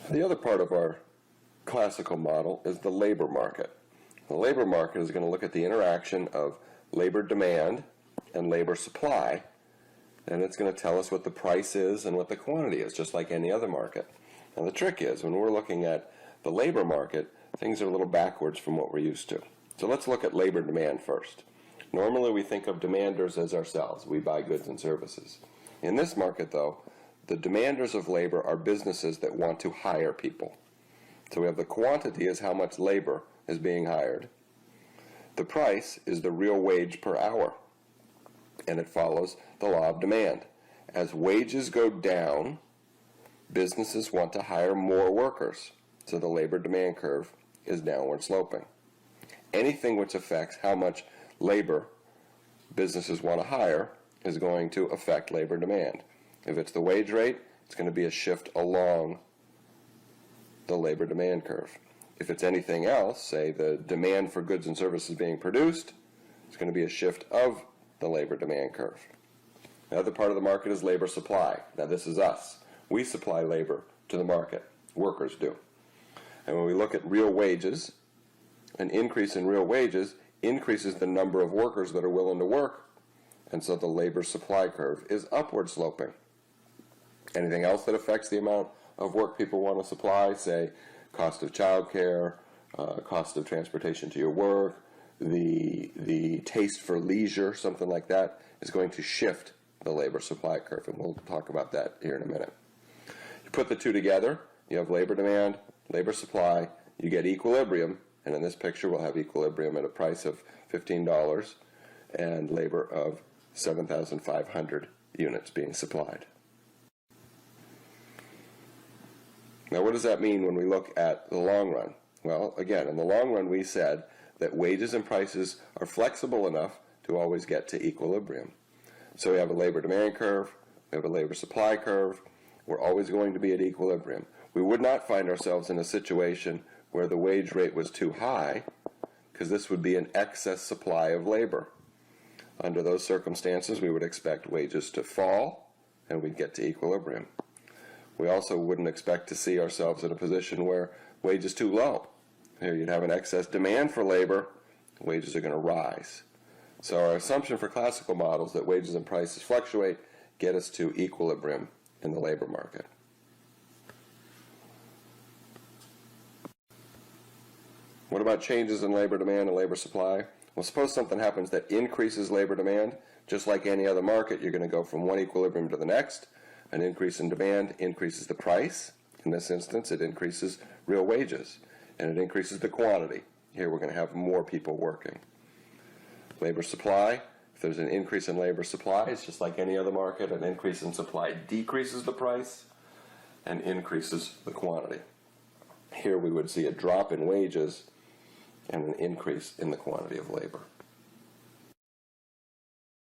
The other part of our classical model is the labor market. The labor market is going to look at the interaction of labor demand and labor supply, and it's going to tell us what the price is and what the quantity is, just like any other market. Now the trick is, when we're looking at the labor market, things are a little backwards from what we're used to. So let's look at labor demand first. Normally we think of demanders as ourselves. We buy goods and services. In this market, though, the demanders of labor are businesses that want to hire people. So we have the quantity is how much labor is being hired. The price is the real wage per hour, and it follows the law of demand. As wages go down, businesses want to hire more workers, so the labor demand curve is downward sloping. Anything which affects how much labor businesses want to hire is going to affect labor demand. If it's the wage rate, it's going to be a shift along the labor demand curve. If it's anything else, say the demand for goods and services being produced, it's going to be a shift of the labor demand curve. The other part of the market is labor supply. Now this is us. We supply labor to the market. Workers do. And when we look at real wages, an increase in real wages increases the number of workers that are willing to work, and so the labor supply curve is upward sloping. Anything else that affects the amount of work people want to supply, say cost of childcare, cost of transportation to your work, the taste for leisure, something like that, is going to shift the labor supply curve, and we'll talk about that here in a minute. You put the two together, you have labor demand, labor supply, you get equilibrium, and in this picture we'll have equilibrium at a price of $15 and labor of 7,500 units being supplied. Now what does that mean when we look at the long run? Well, again, in the long run we said that wages and prices are flexible enough to always get to equilibrium. So we have a labor demand curve, we have a labor supply curve, we're always going to be at equilibrium. We would not find ourselves in a situation where the wage rate was too high, because this would be an excess supply of labor. Under those circumstances, we would expect wages to fall, and we'd get to equilibrium. We also wouldn't expect to see ourselves in a position where wages too low. Here you'd have an excess demand for labor, wages are going to rise. So our assumption for classical models that wages and prices fluctuate get us to equilibrium in the labor market. What about changes in labor demand and labor supply? Well, suppose something happens that increases labor demand. Just like any other market, you're going to go from one equilibrium to the next. An increase in demand increases the price. In this instance, it increases real wages, and it increases the quantity. Here we're going to have more people working. Labor supply, if there's an increase in labor supply, it's just like any other market. An increase in supply decreases the price and increases the quantity. Here we would see a drop in wages and an increase in the quantity of labor.